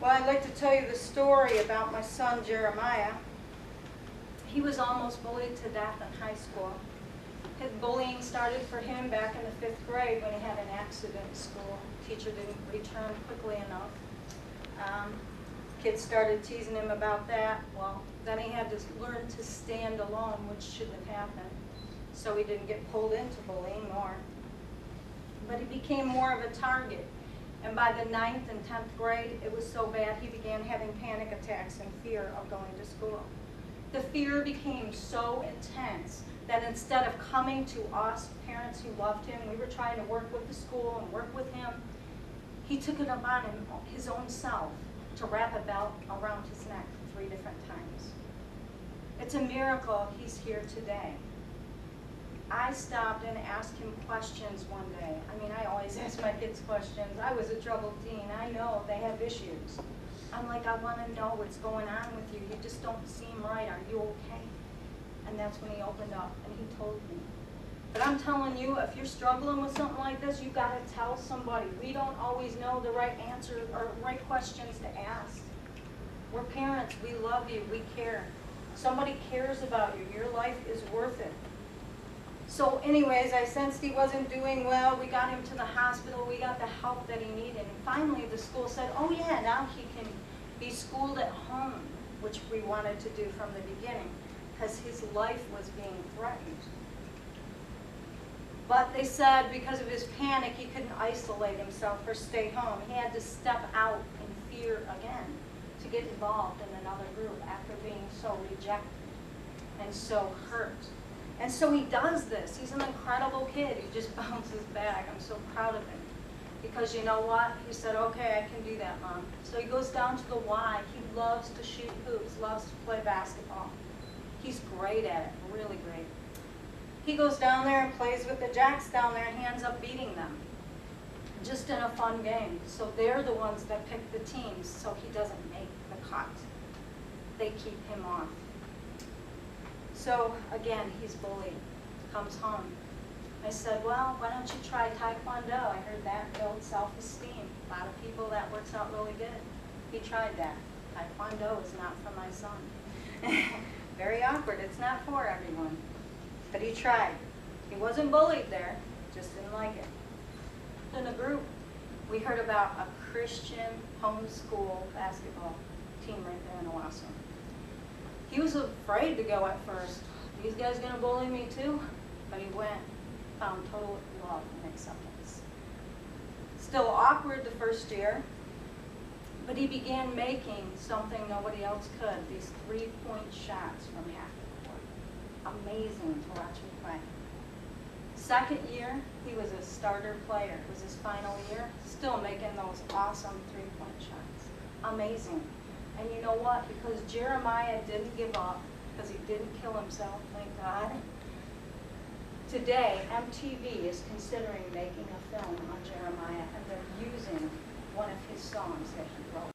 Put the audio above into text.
Well, I'd like to tell you the story about my son Jeremiah. He was almost bullied to death in high school. His bullying started for him back in the 5th grade when he had an accident in school. Teacher didn't return quickly enough. Kids started teasing him about that. Well, then he had to learn to stand alone, which shouldn't have happened. So he didn't get pulled into bullying more. But he became more of a target. And by the 9th and 10th grade, it was so bad he began having panic attacks and fear of going to school. The fear became so intense that instead of coming to us, parents who loved him, we were trying to work with the school and work with him, he took it upon his own self to wrap a belt around his neck 3 different times. It's a miracle he's here today. I stopped and asked him questions one day. I mean, I always ask my kids questions. I was a troubled teen. I know they have issues. I'm like, I want to know what's going on with you. You just don't seem right. Are you okay? And that's when he opened up and he told me. But I'm telling you, if you're struggling with something like this, you've got to tell somebody. We don't always know the right answer or right questions to ask. We're parents. We love you. We care. Somebody cares about you. Your life is worth it. So anyways, I sensed he wasn't doing well. We got him to the hospital. We got the help that he needed. And finally the school said, oh yeah, now he can be schooled at home, which we wanted to do from the beginning because his life was being threatened. But they said because of his panic, he couldn't isolate himself or stay home. He had to step out in fear again to get involved in another group after being so rejected and so hurt. And so he does this. He's an incredible kid. He just bounces back. I'm so proud of him. Because you know what? He said, okay, I can do that, Mom. So he goes down to the Y. He loves to shoot hoops, loves to play basketball. He's great at it, really great. He goes down there and plays with the Jacks down there, and he ends up beating them. Just in a fun game. So they're the ones that pick the teams, so he doesn't make the cut. They keep him off. So again, he's bullied, comes home. I said, well, why don't you try Taekwondo? I heard that builds self-esteem. A lot of people, that works out really good. He tried that. Taekwondo is not for my son. Very awkward. It's not for everyone. But he tried. He wasn't bullied there, just didn't like it. In a group, we heard about a Christian homeschool basketball team right there in Owasso. He was afraid to go at first. These guys gonna bully me too? But he went, found total love and acceptance. Still awkward the first year, but he began making something nobody else could, these 3-point shots from half the court. Amazing to watch him play. Second year, he was a starter player. It was his final year, still making those awesome 3-point shots. Amazing. And you know what? Because Jeremiah didn't give up, because he didn't kill himself, thank God. Today, MTV is considering making a film on Jeremiah, and they're using one of his songs that he wrote.